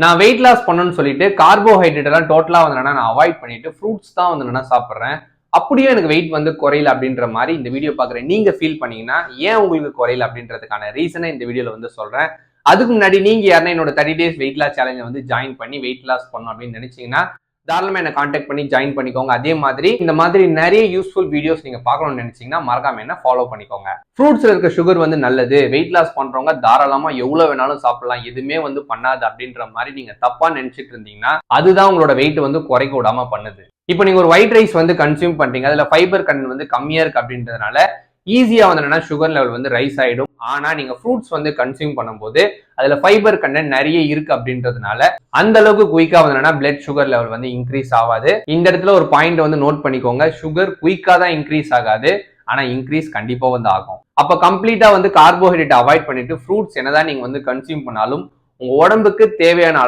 நான் weight loss பண்ணணும்னு சொல்லிட்டு கார்போஹைட்ரேட் எல்லாம் டோட்டலா வந்து நான் அவாய்ட் பண்ணிட்டு ஃப்ரூட்ஸ் தான் வந்து நான் சாப்பிட்றேன். அப்படியே எனக்கு வெயிட் வந்து குறையல அப்படின்ற மாதிரி இந்த வீடியோ பாக்குறேன் நீங்க ஃபீல் பண்ணீங்கன்னா ஏன் உங்களுக்கு குறையல அப்படின்றதுக்கான ரீசனை இந்த வீடியோல வந்து சொல்றேன். அதுக்கு முன்னாடி நீங்க யாருன்னா என்னோட 30 days வெயிட் லாஸ் சேலஞ்சை வந்து ஜாயின் பண்ணி வெயிட் லாஸ் பண்ணணும் அப்படின்னு நினைச்சீங்கன்னா தாராளமா என்ன கான்டாக்ட் பண்ணி ஜாயின் பண்ணிக்கோங்க. அதே மாதிரி இந்த மாதிரி நிறைய யூஸ்ஃபுல் வீடியோஸ் நீங்க பார்க்கணும்னு நினைச்சீங்கன்னா மறக்காம என்ன ஃபாலோ பண்ணிக்கோங்க. ஃப்ரூட்ஸ்ல இருக்க சுகர் வந்து நல்லது, வெயிட் லாஸ் பண்றவங்க தாராளமா எவ்வளவு வேணாலும் சாப்பிடலாம், எதுவுமே வந்து பண்ணாது அப்படின்ற மாதிரி நீங்க தப்பா நினைச்சிட்டு இருந்தீங்கன்னா அதுதான் உங்களோட வெயிட் வந்து குறைக்க விடாம பண்ணுது. இப்போ நீங்க ஒரு ஒயிட் ரைஸ் வந்து கன்சியூம் பண்றீங்க, அதுல ஃபைபர் கண்டென்ட் வந்து கம்மியா இருக்கு அப்படின்றதுனால ஈஸியா வந்து சுகர் லெவல் வந்து ரைஸ் ஆயிடும். ஆனா நீங்க ஃப்ரூட்ஸ் வந்து கன்சியூம் பண்ணும்போது அதுல ஃபைபர் கண்டென்ட் நிறைய இருக்கு அப்படின்றதுனால அந்த அளவுக்கு குயிக்கா வந்து பிளட் சுகர் லெவல் வந்து இன்க்ரீஸ் ஆகாது. இந்த இடத்துல ஒரு பாயிண்ட் வந்து நோட் பண்ணிக்கோங்க, சுகர் குயிக்கா தான் இன்க்ரீஸ் ஆகாது, ஆனா இன்க்ரீஸ் கண்டிப்பா வந்து ஆகும். அப்ப கம்ப்ளீட்டா வந்து கார்போஹைட்ரேட் அவாய்ட் பண்ணிட்டு ஃப்ரூட்ஸ் என்னதான் நீங்க வந்து கன்சியூம் பண்ணாலும் உங்க உடம்புக்கு தேவையான அளவு